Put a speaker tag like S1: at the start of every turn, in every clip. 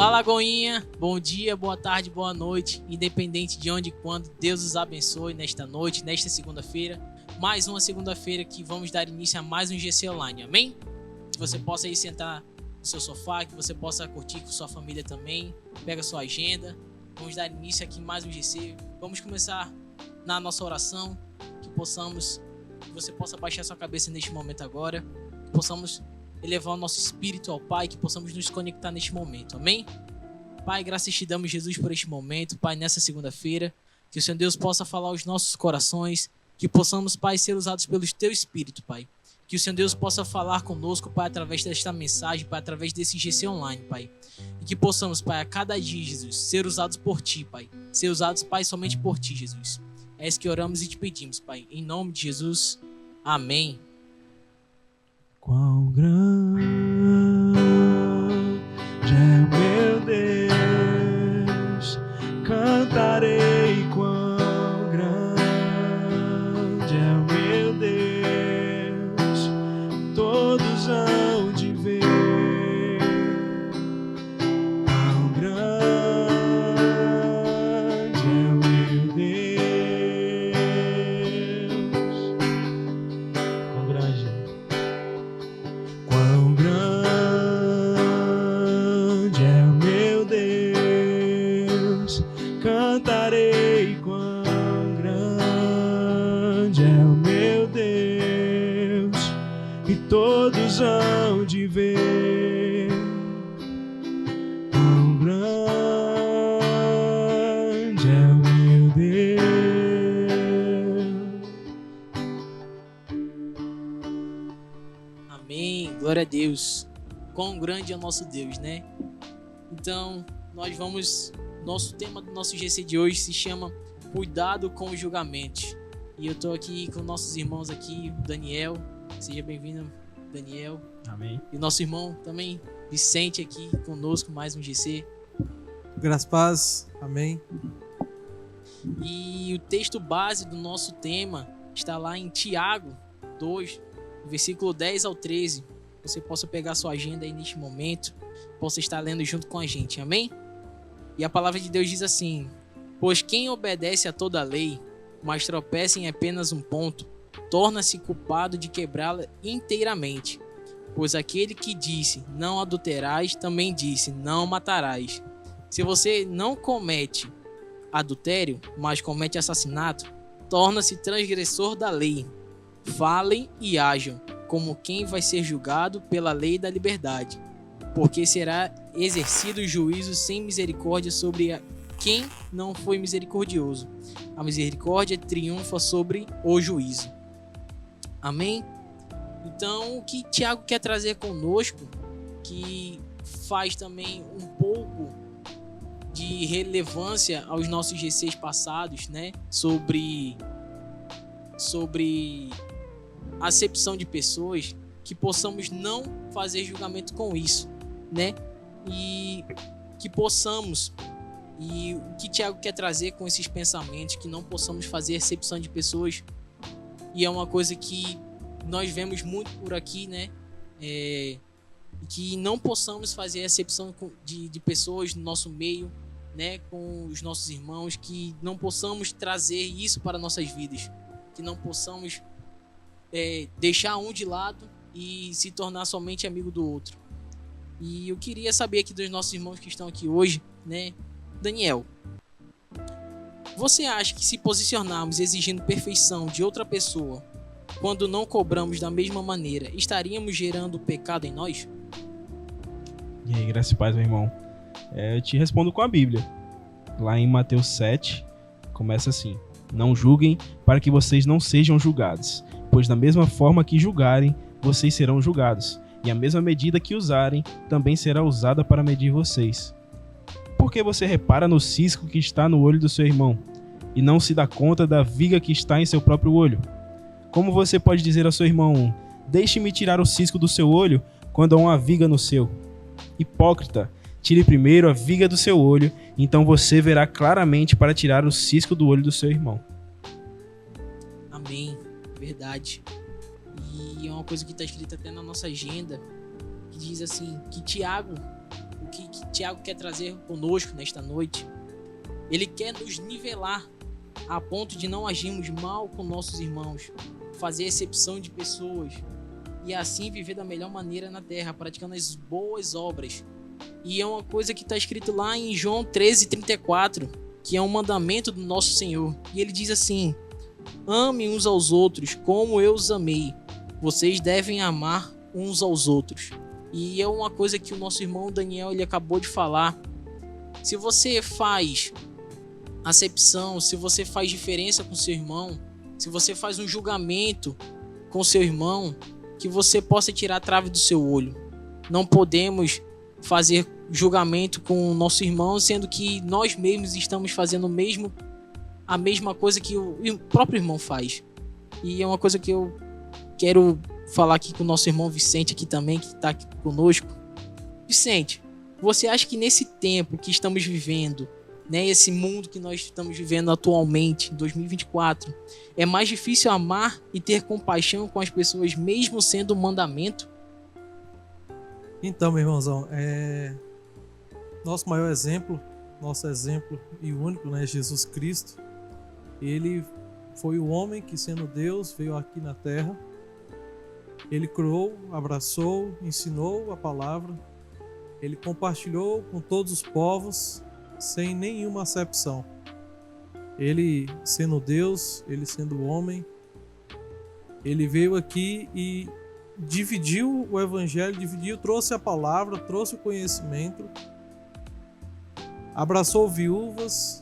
S1: Olá, Lagoinha. Bom dia, boa tarde, boa noite. Independente de onde e quando, Deus os abençoe nesta noite, nesta segunda-feira. Mais uma segunda-feira que vamos dar início a mais um GC Online, amém? Que você possa aí sentar no seu sofá, que você possa curtir com sua família também. Pega sua agenda. Vamos dar início aqui a mais um GC. Vamos começar na nossa oração. Que você possa baixar sua cabeça neste momento agora. Que possamos elevar o nosso espírito ao Pai, que possamos nos conectar neste momento, amém? Pai, graças te damos, Jesus, por este momento, Pai, nessa segunda-feira, que o Senhor Deus possa falar aos nossos corações, que possamos, Pai, ser usados pelo Teu Espírito, Pai, que o Senhor Deus possa falar conosco, Pai, através desta mensagem, Pai, através desse GC Online, Pai, e que possamos, Pai, a cada dia, Jesus, ser usados por Ti, Pai, ser usados, Pai, somente por Ti, Jesus. É isso que oramos e te pedimos, Pai, em nome de Jesus, amém.
S2: Quão grande é meu Deus, cantarei quão grande é o meu Deus, todos hão de ver quão grande é o meu Deus, quão grande. Quão grande é o meu Deus, cantarei quão grande é o meu Deus, e todos hão de ver quão grande é o meu Deus.
S1: Amém, glória a Deus. Quão grande é o nosso Deus, né? Então, nosso tema do nosso GC de hoje se chama Cuidado com os Julgamentos. E eu tô aqui com nossos irmãos aqui, o Daniel. Seja bem-vindo, Daniel.
S2: Amém.
S1: E o nosso irmão também, Vicente, aqui conosco, mais um GC.
S3: Graças a paz, amém.
S1: E o texto base do nosso tema está lá em Tiago 2, versículo 10 ao 13. Você possa pegar sua agenda aí neste momento, possa estar lendo junto com a gente, amém? E a palavra de Deus diz assim: pois quem obedece a toda a lei, mas tropeça em apenas um ponto, torna-se culpado de quebrá-la inteiramente. Pois aquele que disse, não adulterarás, também disse, não matarás. Se você não comete adultério, mas comete assassinato, torna-se transgressor da lei. Falem e ajam como quem vai ser julgado pela lei da liberdade, porque será exercido o juízo sem misericórdia sobre quem não foi misericordioso. A misericórdia triunfa sobre o juízo. Amém? Então, o que Tiago quer trazer conosco, que faz também um pouco de relevância aos nossos GCs passados, né? Sobre acepção de pessoas, que possamos não fazer julgamento com isso, né? E que possamos, e o que Tiago quer trazer com esses pensamentos, que não possamos fazer acepção de pessoas, e é uma coisa que nós vemos muito por aqui, né? Que não possamos fazer acepção de pessoas no nosso meio, né? Com os nossos irmãos, que não possamos trazer isso para nossas vidas, que não possamos deixar um de lado e se tornar somente amigo do outro. E eu queria saber aqui dos nossos irmãos que estão aqui hoje, né? Daniel, você acha que se posicionarmos exigindo perfeição de outra pessoa, quando não cobramos da mesma maneira, estaríamos gerando pecado em nós?
S2: E aí, graças a paz, meu irmão. Eu te respondo com a Bíblia. Lá em Mateus 7, começa assim: não julguem para que vocês não sejam julgados, pois da mesma forma que julgarem, vocês serão julgados, e a mesma medida que usarem também será usada para medir vocês. Por que você repara no cisco que está no olho do seu irmão, e não se dá conta da viga que está em seu próprio olho? Como você pode dizer ao seu irmão: deixe-me tirar o cisco do seu olho, quando há uma viga no seu? Hipócrita, tire primeiro a viga do seu olho, então você verá claramente para tirar o cisco do olho do seu irmão.
S1: Amém, verdade. E é uma coisa que está escrita até na nossa agenda, que diz assim, que Tiago, o que Tiago quer trazer conosco nesta noite. Ele quer nos nivelar a ponto de não agirmos mal com nossos irmãos, fazer exceção de pessoas e assim viver da melhor maneira na terra, praticando as boas obras. E é uma coisa que está escrito lá em João 13:34, que é um mandamento do nosso Senhor. E ele diz assim: amem uns aos outros como eu os amei. Vocês devem amar uns aos outros. E é uma coisa que o nosso irmão Daniel ele acabou de falar. Se você faz acepção, se você faz diferença com seu irmão, se você faz um julgamento com seu irmão, que você possa tirar a trave do seu olho. Não podemos fazer julgamento com o nosso irmão, sendo que nós mesmos estamos fazendo a mesma coisa que o próprio irmão faz. E é uma coisa que eu quero falar aqui com o nosso irmão Vicente aqui também, que está aqui conosco. Vicente, você acha que nesse tempo que estamos vivendo, né, esse mundo que nós estamos vivendo atualmente, em 2024, é mais difícil amar e ter compaixão com as pessoas, mesmo sendo um mandamento?
S3: Então, meu irmãozão, nosso maior exemplo, nosso exemplo e o único, né, Jesus Cristo, ele foi o homem que, sendo Deus, veio aqui na terra. Ele criou, abraçou, ensinou a palavra. Ele compartilhou com todos os povos, sem nenhuma acepção. Ele sendo Deus, ele sendo homem, ele veio aqui e dividiu o evangelho, trouxe a palavra, trouxe o conhecimento, abraçou viúvas,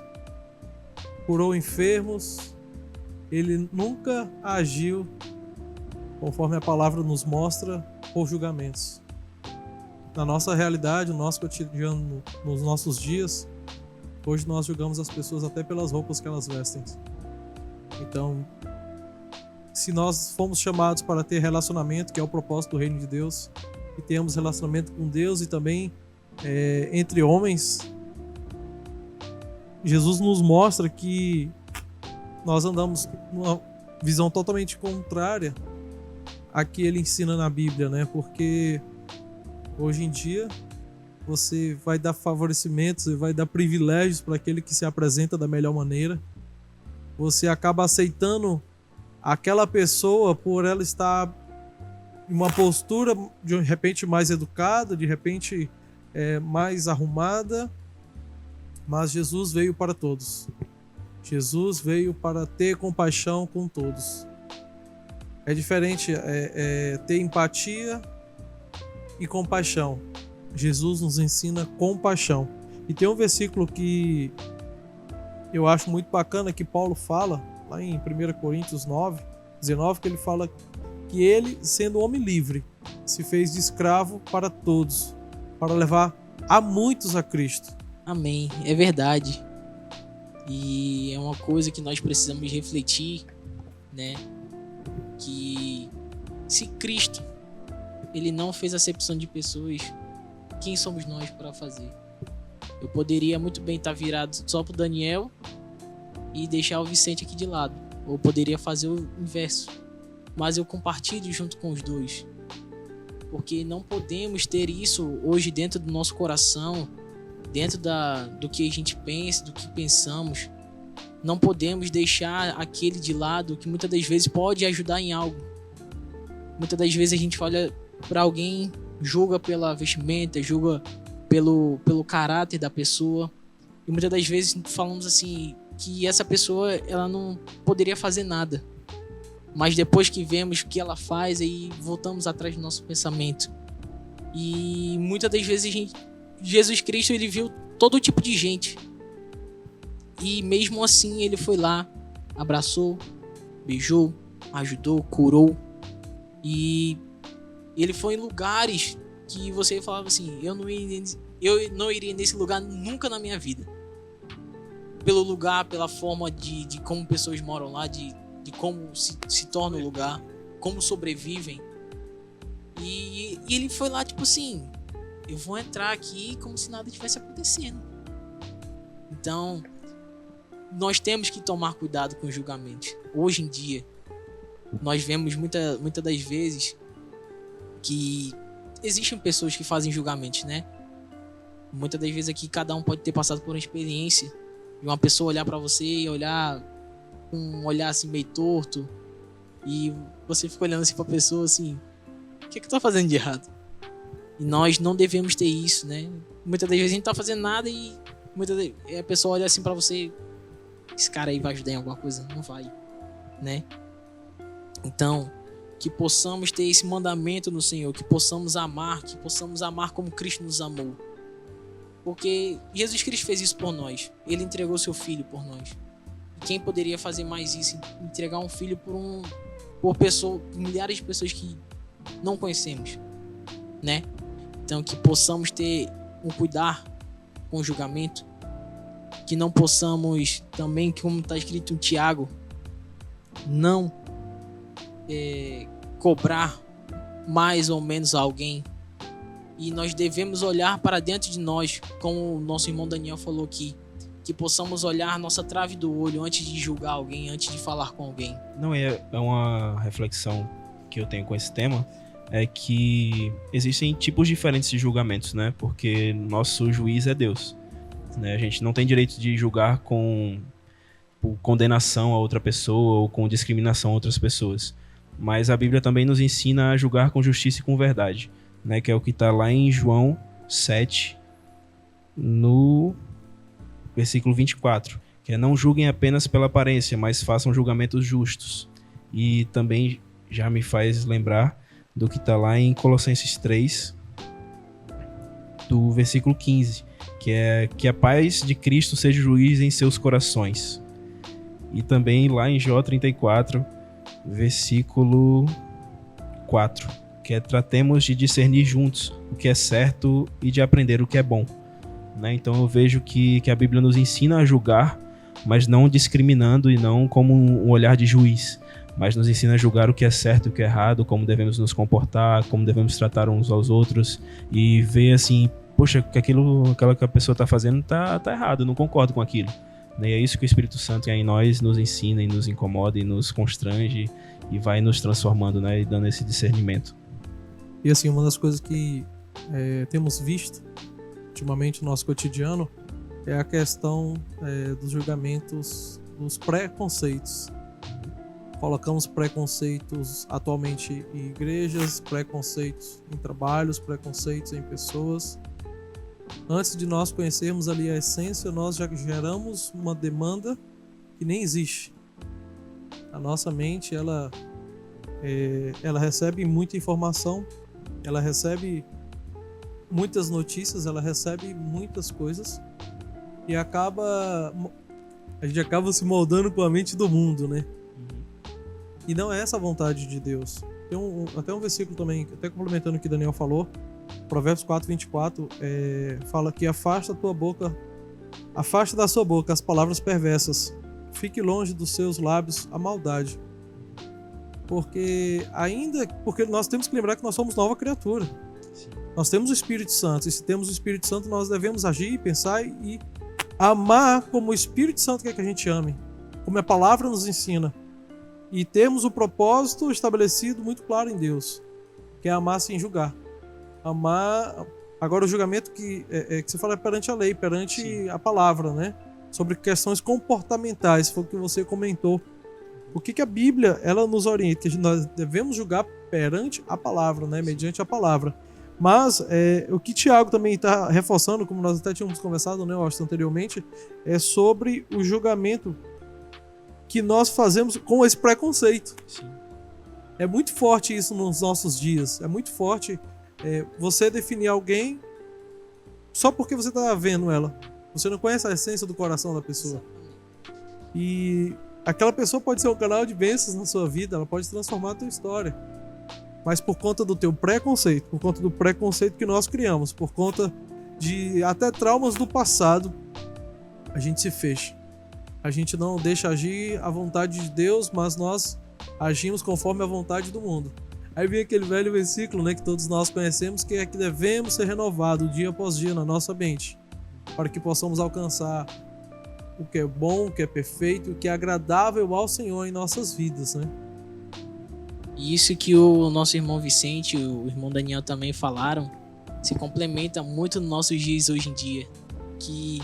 S3: curou enfermos. Ele nunca agiu, conforme a palavra nos mostra, por julgamentos. Na nossa realidade, no nosso cotidiano, nos nossos dias, hoje nós julgamos as pessoas até pelas roupas que elas vestem. Então, se nós fomos chamados para ter relacionamento, que é o propósito do reino de Deus, e temos relacionamento com Deus e também entre homens, Jesus nos mostra que nós andamos numa visão totalmente contrária à que ele ensina na Bíblia, né? Porque hoje em dia você vai dar favorecimentos, você vai dar privilégios para aquele que se apresenta da melhor maneira. Você acaba aceitando aquela pessoa por ela estar em uma postura de repente mais educada, de repente mais arrumada. Mas Jesus veio para todos. Jesus veio para ter compaixão com todos. É diferente ter empatia e compaixão. Jesus nos ensina compaixão. E tem um versículo que eu acho muito bacana que Paulo fala, lá em 1 Coríntios 9:19, que ele fala que ele, sendo homem livre, se fez de escravo para todos, para levar a muitos a Cristo.
S1: Amém, é verdade. E é uma coisa que nós precisamos refletir, né? Que se Cristo ele não fez acepção de pessoas, quem somos nós para fazer? Eu poderia muito bem estar virado só pro Daniel e deixar o Vicente aqui de lado. Ou poderia fazer o inverso. Mas eu compartilho junto com os dois. Porque não podemos ter isso hoje dentro do nosso coração, dentro do que a gente pensa, do que pensamos. Não podemos deixar aquele de lado que muitas das vezes pode ajudar em algo. Muitas das vezes a gente olha para alguém, julga pela vestimenta, julga pelo caráter da pessoa. E muitas das vezes falamos assim que essa pessoa ela não poderia fazer nada. Mas depois que vemos o que ela faz, aí voltamos atrás do nosso pensamento. E muitas das vezes Jesus Cristo ele viu todo tipo de gente. E mesmo assim ele foi lá, abraçou, beijou, ajudou, curou. E ele foi em lugares que você falava assim, eu não iria nesse lugar nunca na minha vida. Pelo lugar, pela forma de como pessoas moram lá, de como se torna o lugar, como sobrevivem. E ele foi lá tipo assim, eu vou entrar aqui como se nada tivesse acontecendo. Então, nós temos que tomar cuidado com os julgamentos. Hoje em dia, nós vemos muitas das vezes que existem pessoas que fazem julgamentos, né? Muitas das vezes aqui cada um pode ter passado por uma experiência de uma pessoa olhar pra você e olhar com um olhar assim meio torto, e você fica olhando assim pra pessoa assim, o que tu tá fazendo de errado? E nós não devemos ter isso, né? Muitas das vezes a gente tá fazendo nada e muitas vezes a pessoa olha assim pra você, esse cara aí vai ajudar em alguma coisa? Não vai, né? Então, que possamos ter esse mandamento no Senhor, que possamos amar como Cristo nos amou. Porque Jesus Cristo fez isso por nós. Ele entregou seu filho por nós. E quem poderia fazer mais isso? Entregar um filho por milhares de pessoas que não conhecemos, né? Então, que possamos ter um cuidar com o julgamento, que não possamos também, como está escrito em Tiago, não cobrar mais ou menos a alguém. E nós devemos olhar para dentro de nós, como o nosso irmão Daniel falou aqui, que possamos olhar a nossa trave do olho antes de julgar alguém, antes de falar com alguém.
S2: Não, é uma reflexão que eu tenho com esse tema, é que existem tipos diferentes de julgamentos, né? Porque nosso juiz é Deus, né? A gente não tem direito de julgar com condenação a outra pessoa ou com discriminação a outras pessoas. Mas a Bíblia também nos ensina a julgar com justiça e com verdade, né? Que é o que está lá em João 7, no versículo 24, que é: não julguem apenas pela aparência, mas façam julgamentos justos. E também já me faz lembrar do que está lá em Colossenses 3, do versículo 15, que é: que a paz de Cristo seja juiz em seus corações. E também lá em Jó 34, versículo 4, que é: tratemos de discernir juntos o que é certo e de aprender o que é bom. Né? Então eu vejo que a Bíblia nos ensina a julgar, mas não discriminando e não como um olhar de juiz, mas nos ensina a julgar o que é certo e o que é errado, como devemos nos comportar, como devemos tratar uns aos outros, e ver assim, poxa, que aquilo que a pessoa está fazendo tá errado, eu não concordo com aquilo. E é isso que o Espírito Santo em nós nos ensina e nos incomoda e nos constrange e vai nos transformando, né, e dando esse discernimento.
S3: E assim, uma das coisas que temos visto ultimamente no nosso cotidiano é a questão dos julgamentos, dos preconceitos. Colocamos preconceitos atualmente em igrejas, preconceitos em trabalhos, preconceitos em pessoas. Antes de nós conhecermos ali a essência, nós já geramos uma demanda que nem existe. A nossa mente, ela recebe muita informação, ela recebe muitas notícias, ela recebe muitas coisas e a gente acaba se moldando com a mente do mundo, né? E não é essa a vontade de Deus. Tem até um versículo também, até complementando o que Daniel falou, Provérbios 4:24, fala que afasta da sua boca as palavras perversas, fique longe dos seus lábios a maldade. Porque nós temos que lembrar que nós somos nova criatura. Sim. Nós temos o Espírito Santo, e se temos o Espírito Santo, nós devemos agir, pensar e amar como o Espírito Santo quer que a gente ame, como a palavra nos ensina. E temos o propósito estabelecido muito claro em Deus, que é amar sem julgar. Amar. Agora, o julgamento que você fala é perante a lei, perante Sim. a palavra, né? Sobre questões comportamentais, foi o que você comentou. O que a Bíblia ela nos orienta? Que nós devemos julgar perante a palavra, né? Mediante a palavra. Mas o que Tiago também está reforçando, como nós até tínhamos conversado, né, eu acho, anteriormente, é sobre o julgamento que nós fazemos com esse preconceito. Sim. É muito forte isso nos nossos dias. É muito forte você definir alguém só porque você está vendo ela. Você não conhece a essência do coração da pessoa. E aquela pessoa pode ser um canal de bênçãos na sua vida, ela pode transformar a tua história. Mas por conta do teu preconceito, por conta do preconceito que nós criamos, por conta de até traumas do passado, a gente se fecha. A gente não deixa agir a vontade de Deus, mas nós agimos conforme a vontade do mundo. Aí vem aquele velho versículo, né, que todos nós conhecemos, que é que devemos ser renovados dia após dia na nossa mente, para que possamos alcançar o que é bom, o que é perfeito, o que é agradável ao Senhor em nossas vidas, né?
S1: Isso que o nosso irmão Vicente e o irmão Daniel também falaram, se complementa muito nos nossos dias hoje em dia. Que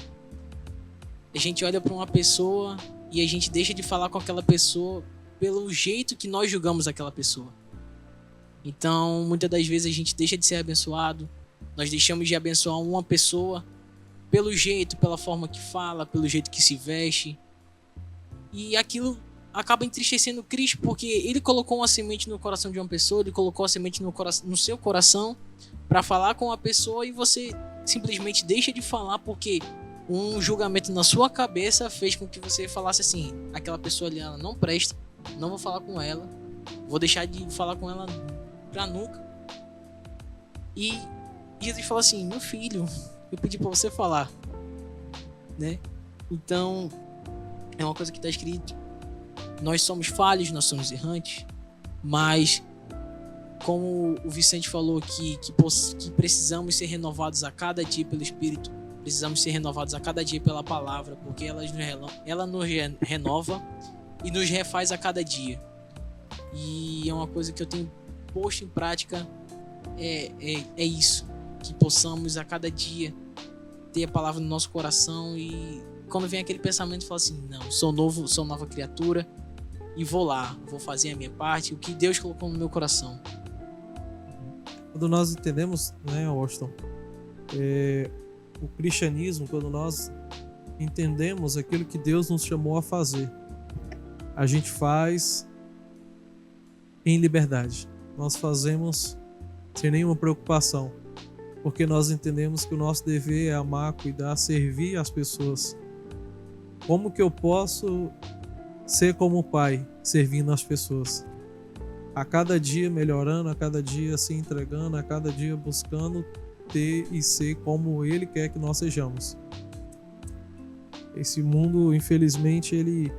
S1: a gente olha para uma pessoa e a gente deixa de falar com aquela pessoa pelo jeito que nós julgamos aquela pessoa. Então, muitas das vezes a gente deixa de ser abençoado, nós deixamos de abençoar uma pessoa pelo jeito, pela forma que fala, pelo jeito que se veste. E aquilo acaba entristecendo Cristo, porque ele colocou uma semente no coração de uma pessoa, ele colocou a semente no seu coração para falar com a pessoa e você simplesmente deixa de falar porque um julgamento na sua cabeça fez com que você falasse assim: aquela pessoa ali, ela não presta, não vou falar com ela, vou deixar de falar com ela pra nunca. E Jesus fala assim: meu filho, eu pedi pra você falar, né? Então é uma coisa que tá escrito: nós somos falhos, nós somos errantes, mas como o Vicente falou aqui, que precisamos ser renovados a cada dia pelo Espírito, precisamos ser renovados a cada dia pela palavra, porque ela nos renova e nos refaz a cada dia. E é uma coisa que eu tenho posto em prática, é isso, que possamos a cada dia ter a palavra no nosso coração e quando vem aquele pensamento, fala assim: não, sou novo, sou nova criatura e vou lá, vou fazer a minha parte, o que Deus colocou no meu coração.
S3: Quando nós entendemos, né, Washington, o cristianismo, quando nós entendemos aquilo que Deus nos chamou a fazer, a gente faz em liberdade. Nós fazemos sem nenhuma preocupação, porque nós entendemos que o nosso dever é amar, cuidar, servir as pessoas. Como que eu posso ser como pai, servindo as pessoas? A cada dia melhorando, a cada dia se entregando, a cada dia buscando ter e ser como Ele quer que nós sejamos. Esse mundo, infelizmente, ele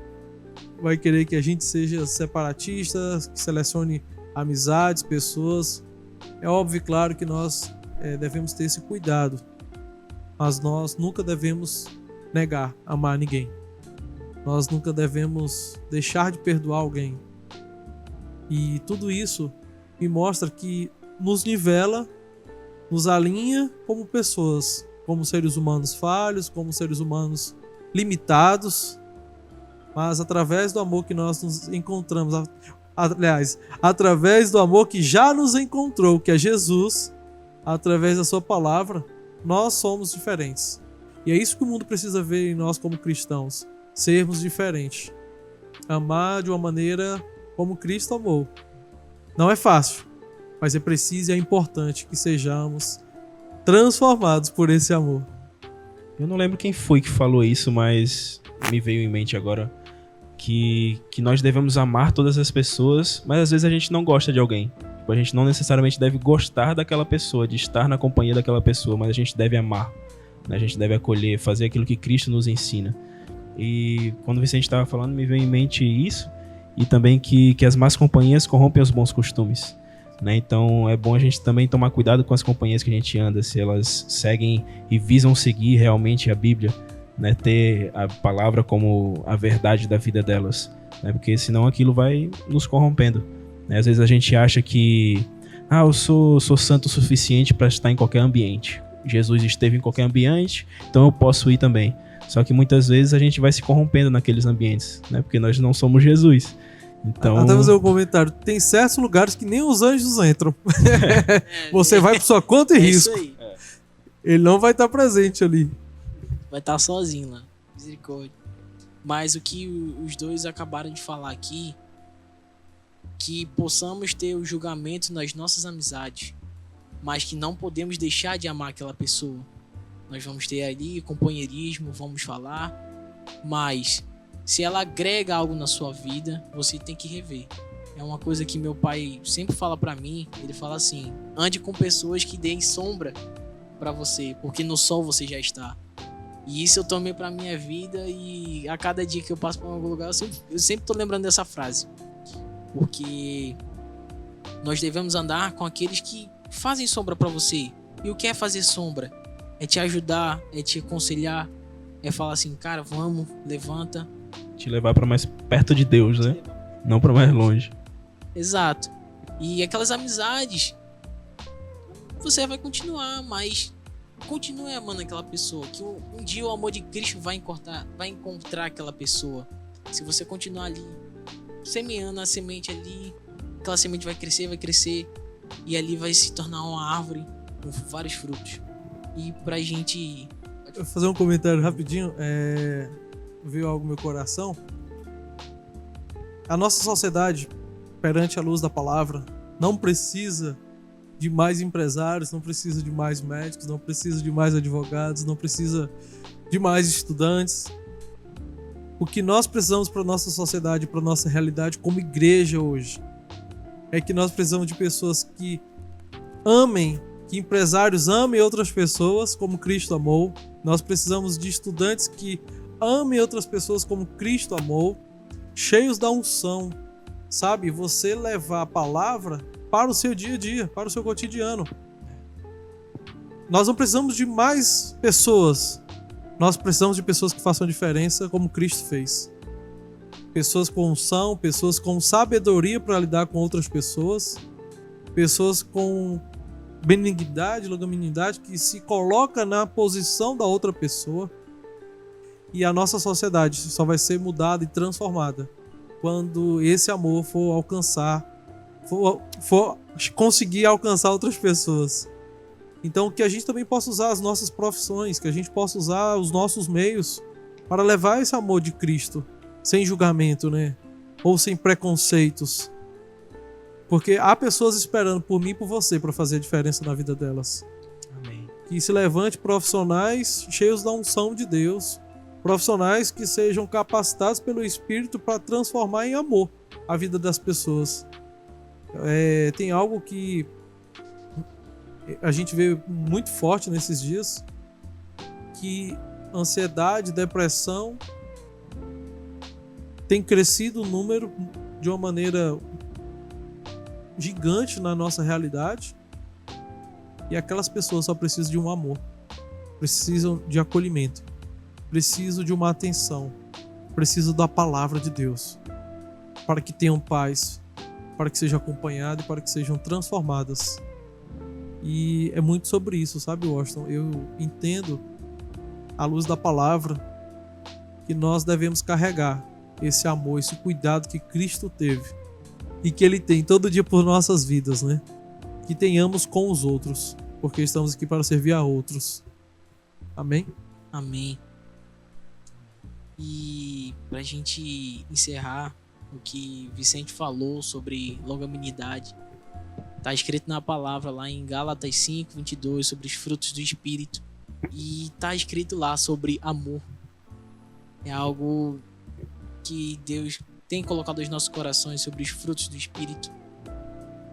S3: vai querer que a gente seja separatista, que selecione amizades, pessoas. É óbvio, claro, que nós devemos ter esse cuidado, mas nós nunca devemos negar, amar ninguém. Nós nunca devemos deixar de perdoar alguém. E tudo isso me mostra que nos nivela, nos alinha como pessoas, como seres humanos falhos, como seres humanos limitados, mas através do amor que nós nos encontramos, aliás, através do amor que já nos encontrou, que é Jesus, através da sua palavra, nós somos diferentes. E é isso que o mundo precisa ver em nós como cristãos, sermos diferentes. Amar de uma maneira como Cristo amou. Não é fácil, mas é preciso e é importante que sejamos transformados por esse amor.
S2: Eu não lembro quem foi que falou isso, mas me veio em mente agora que nós devemos amar todas as pessoas, mas às vezes a gente não gosta de alguém. A gente não necessariamente deve gostar daquela pessoa, de estar na companhia daquela pessoa, mas a gente deve amar, né? A gente deve acolher, fazer aquilo que Cristo nos ensina. E quando o Vicente estava falando, me veio em mente isso, e também que as más companhias corrompem os bons costumes, né? Então é bom a gente também tomar cuidado com as companhias que a gente anda, se elas seguem e visam seguir realmente a Bíblia, né? Ter a palavra como a verdade da vida delas, né? Porque senão aquilo vai nos corrompendo, né? Às vezes a gente acha que eu sou santo o suficiente para estar em qualquer ambiente. Jesus esteve em qualquer ambiente, então eu posso ir também. Só que muitas vezes a gente vai se corrompendo naqueles ambientes, né? Porque nós não somos Jesus. Então...
S3: Até fazer um comentário. Tem certos lugares que nem os anjos entram. Você vai por sua conta e risco.
S1: Isso aí.
S3: Ele não vai estar presente ali.
S1: Vai estar sozinho lá. Misericórdia. Mas o que os dois acabaram de falar aqui, que possamos ter o julgamento nas nossas amizades, mas que não podemos deixar de amar aquela pessoa. Nós vamos ter ali companheirismo, vamos falar, mas se ela agrega algo na sua vida, você tem que rever. É uma coisa que meu pai sempre fala pra mim. Ele fala assim: ande com pessoas que deem sombra pra você, porque no sol você já está. E isso eu tomei pra minha vida, e a cada dia que eu passo por algum lugar eu sempre tô lembrando dessa frase, porque nós devemos andar com aqueles que fazem sombra pra você. E o que é fazer sombra? É te ajudar, é te aconselhar, é falar assim: cara, vamos, levanta.
S2: Te levar para mais perto de Deus, né? Não para mais longe.
S1: Exato. E aquelas amizades, você vai continuar, mas continue amando aquela pessoa, que um dia o amor de Cristo vai encontrar aquela pessoa. Se você continuar ali, semeando a semente ali, aquela semente vai crescer, e ali vai se tornar uma árvore com vários frutos. E pra gente...
S3: Eu vou fazer um comentário rapidinho, veio algo no meu coração. A nossa sociedade, perante a luz da palavra, não precisa de mais empresários, não precisa de mais médicos, não precisa de mais advogados, não precisa de mais estudantes. O que nós precisamos para a nossa sociedade, para a nossa realidade como igreja hoje, é que nós precisamos de pessoas que amem, que empresários amem outras pessoas como Cristo amou. Nós precisamos de estudantes que amem outras pessoas como Cristo amou, cheios da unção, sabe? Você levar a palavra para o seu dia a dia, para o seu cotidiano. Nós não precisamos de mais pessoas. Nós precisamos de pessoas que façam diferença como Cristo fez. Pessoas com unção, pessoas com sabedoria para lidar com outras pessoas, pessoas com benignidade, longanimidade, que se coloca na posição da outra pessoa. E a nossa sociedade só vai ser mudada e transformada quando esse amor for alcançar, for conseguir alcançar outras pessoas. Então que a gente também possa usar as nossas profissões, que a gente possa usar os nossos meios para levar esse amor de Cristo sem julgamento, né? Ou sem preconceitos. Porque há pessoas esperando por mim e por você para fazer a diferença na vida delas.
S2: Amém.
S3: Que se levante profissionais cheios da unção de Deus, profissionais que sejam capacitados pelo Espírito para transformar em amor a vida das pessoas. Tem algo que a gente vê muito forte nesses dias, que ansiedade, depressão tem crescido o número de uma maneira gigante na nossa realidade, e aquelas pessoas só precisam de um amor, precisam de acolhimento, precisam de uma atenção, precisam da palavra de Deus para que tenham paz, para que sejam acompanhadas e para que sejam transformadas. E é muito sobre isso, sabe, Washington? Eu entendo, à luz da palavra, que nós devemos carregar esse amor, esse cuidado que Cristo teve e que Ele tem todo dia por nossas vidas, né? Que tenhamos com os outros, porque estamos aqui para servir a outros. Amém?
S1: Amém. E pra gente encerrar o que Vicente falou sobre longanimidade, tá escrito na palavra lá em Gálatas 5:22 sobre os frutos do Espírito, e tá escrito lá sobre amor. É algo que Deus tem colocado nos nossos corações sobre os frutos do Espírito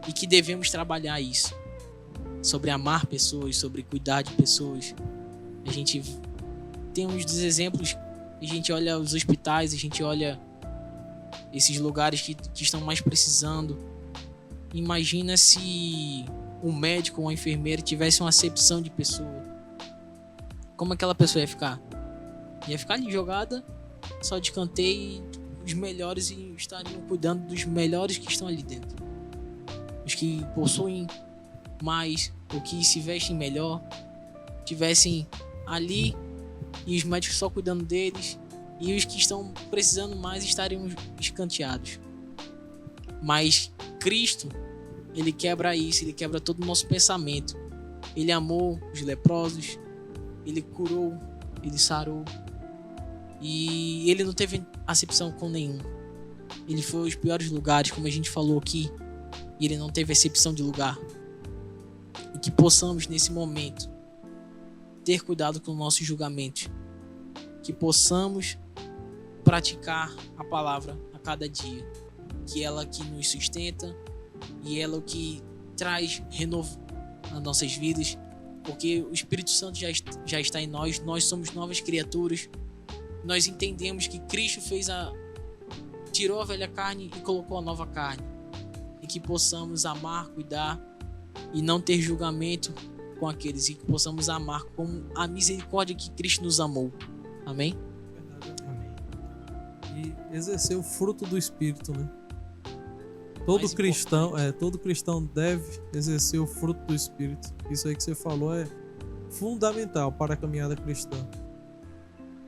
S1: e que devemos trabalhar isso, sobre amar pessoas, sobre cuidar de pessoas. A gente tem uns dos exemplos, a gente olha os hospitais, a gente olha esses lugares que estão mais precisando. Imagina se um médico ou uma enfermeira tivesse uma acepção de pessoa. Como aquela pessoa ia ficar? Ia ficar ali jogada, só de escanteio, e os melhores estariam cuidando dos melhores que estão ali dentro. Os que possuem mais, ou que se vestem melhor, tivessem ali e os médicos só cuidando deles, e os que estão precisando mais estariam escanteados. Mas Cristo, Ele quebra isso, Ele quebra todo o nosso pensamento. Ele amou os leprosos, Ele curou, Ele sarou, e Ele não teve acepção com nenhum. Ele foi aos piores lugares, como a gente falou aqui, e Ele não teve acepção de lugar. E que possamos nesse momento ter cuidado com o nosso julgamento, que possamos praticar a palavra a cada dia, que ela que nos sustenta e ela que traz renovo nas nossas vidas, porque o Espírito Santo já está em nós, nós somos novas criaturas, nós entendemos que Cristo tirou a velha carne e colocou a nova carne, e que possamos amar, cuidar e não ter julgamento com aqueles, e que possamos amar com a misericórdia que Cristo nos amou. Amém?
S2: Amém.
S3: E exercer o fruto do Espírito, né? Todo cristão deve exercer o fruto do Espírito. Isso aí que você falou é fundamental para a caminhada cristã.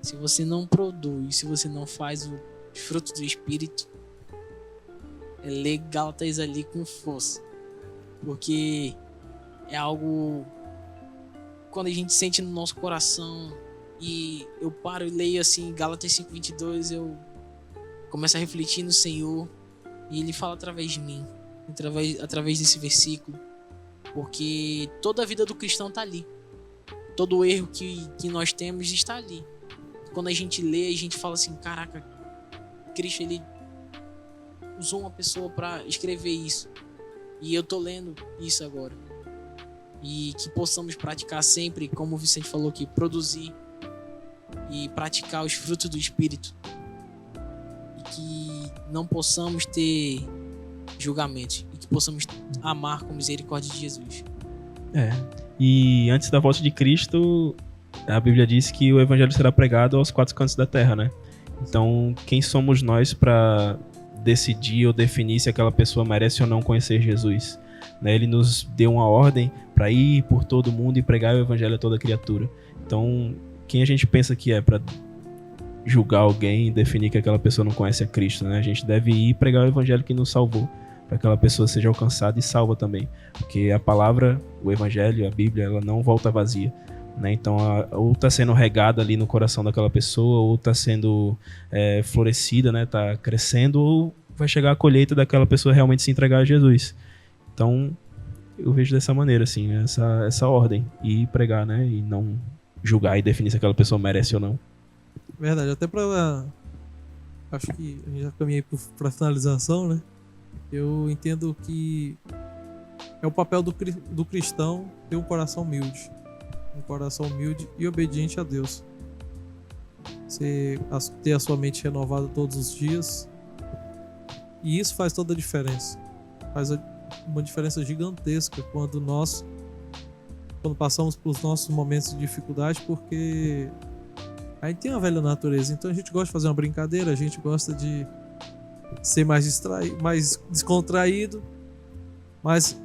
S1: Se você não produz, se você não faz os frutos do Espírito, é legal estar ali com força. Porque é algo, quando a gente sente no nosso coração, e eu paro e leio assim Gálatas 5:22, eu começo a refletir no Senhor, e Ele fala através de mim, através desse versículo. Porque toda a vida do cristão está ali. Todo o erro que nós temos está ali. Quando a gente lê, a gente fala assim, caraca, Cristo, Ele usou uma pessoa para escrever isso. E eu tô lendo isso agora. E que possamos praticar sempre, como o Vicente falou aqui, produzir e praticar os frutos do Espírito. E que não possamos ter julgamentos. E que possamos amar com misericórdia de Jesus.
S2: E antes da volta de Cristo, a Bíblia diz que o Evangelho será pregado aos 4 cantos da terra, né? Então, quem somos nós para decidir ou definir se aquela pessoa merece ou não conhecer Jesus? Né? Ele nos deu uma ordem para ir por todo mundo e pregar o Evangelho a toda criatura. Então, quem a gente pensa que é para julgar alguém e definir que aquela pessoa não conhece a Cristo? Né? A gente deve ir pregar o Evangelho que nos salvou, para que aquela pessoa seja alcançada e salva também. Porque a palavra, o Evangelho, a Bíblia, ela não volta vazia. Né? Então, ou está sendo regada ali no coração daquela pessoa, ou está sendo florescida, né? Está crescendo, ou vai chegar a colheita daquela pessoa realmente se entregar a Jesus. Então, eu vejo dessa maneira, assim, essa ordem. E pregar, né? E não julgar e definir se aquela pessoa merece ou não.
S3: Verdade, até para... Acho que a gente já caminhei para finalização, né? Eu entendo que é o papel do cristão ter um coração humilde. Um coração humilde e obediente a Deus. Você ter a sua mente renovada todos os dias. E isso faz toda a diferença. Faz uma diferença gigantesca quando passamos pelos nossos momentos de dificuldade, porque a gente tem uma velha natureza. Então a gente gosta de fazer uma brincadeira, a gente gosta de ser mais descontraído, mas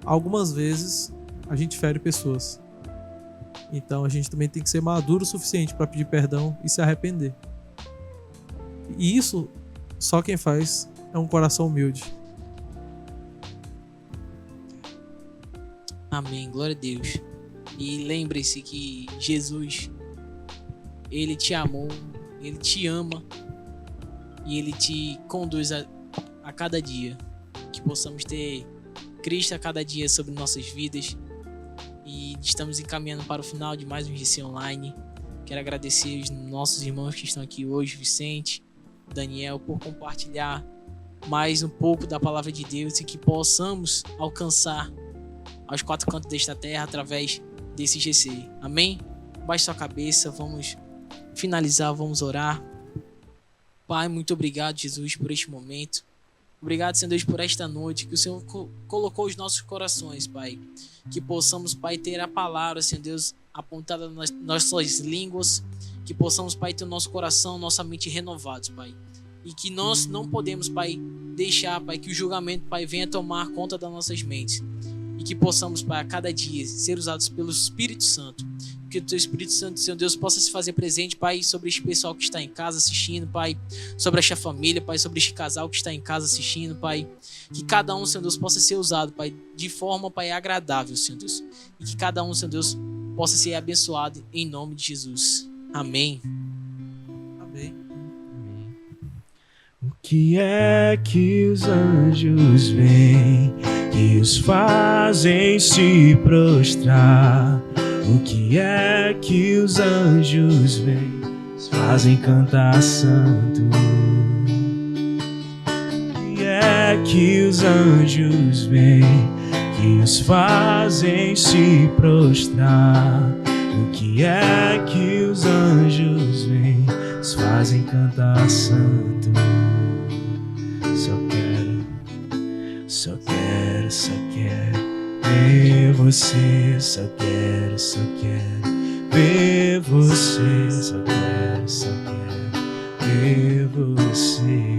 S3: algumas vezes a gente fere pessoas. Então a gente também tem que ser maduro o suficiente para pedir perdão e se arrepender. E isso só quem faz é um coração humilde.
S1: Amém, glória a Deus. E lembre-se que Jesus, Ele te amou, Ele te ama e Ele te conduz a cada dia. Que possamos ter Cristo a cada dia sobre nossas vidas. E estamos encaminhando para o final de mais um GC Online. Quero agradecer os nossos irmãos que estão aqui hoje, Vicente, Daniel, por compartilhar mais um pouco da palavra de Deus e que possamos alcançar aos 4 cantos desta terra através desse GC. Amém? Baixe sua cabeça, vamos finalizar, vamos orar. Pai, muito obrigado, Jesus, por este momento. Obrigado, Senhor Deus, por esta noite que o Senhor colocou os nossos corações, Pai. Que possamos, Pai, ter a palavra, Senhor Deus, apontada nas nossas línguas. Que possamos, Pai, ter o nosso coração, nossa mente renovados, Pai. E que nós não podemos, Pai, deixar, Pai, que o julgamento, Pai, venha tomar conta das nossas mentes. E que possamos, Pai, a cada dia ser usados pelo Espírito Santo. Que o Teu Espírito Santo, Senhor Deus, possa se fazer presente, Pai, sobre este pessoal que está em casa assistindo, Pai. Sobre esta família, Pai, sobre este casal que está em casa assistindo, Pai. Que cada um, Senhor Deus, possa ser usado, Pai, de forma, Pai, agradável, Senhor Deus. E que cada um, Senhor Deus, possa ser abençoado em nome de Jesus. Amém.
S3: Amém.
S2: O que é que os anjos veem que os fazem se prostrar? O que é que os anjos veem, os fazem cantar santo? O que é que os anjos veem que os fazem se prostrar? O que é que os anjos veem, os fazem cantar santo? Só quero ver você, só quero ver você, só quero ver você.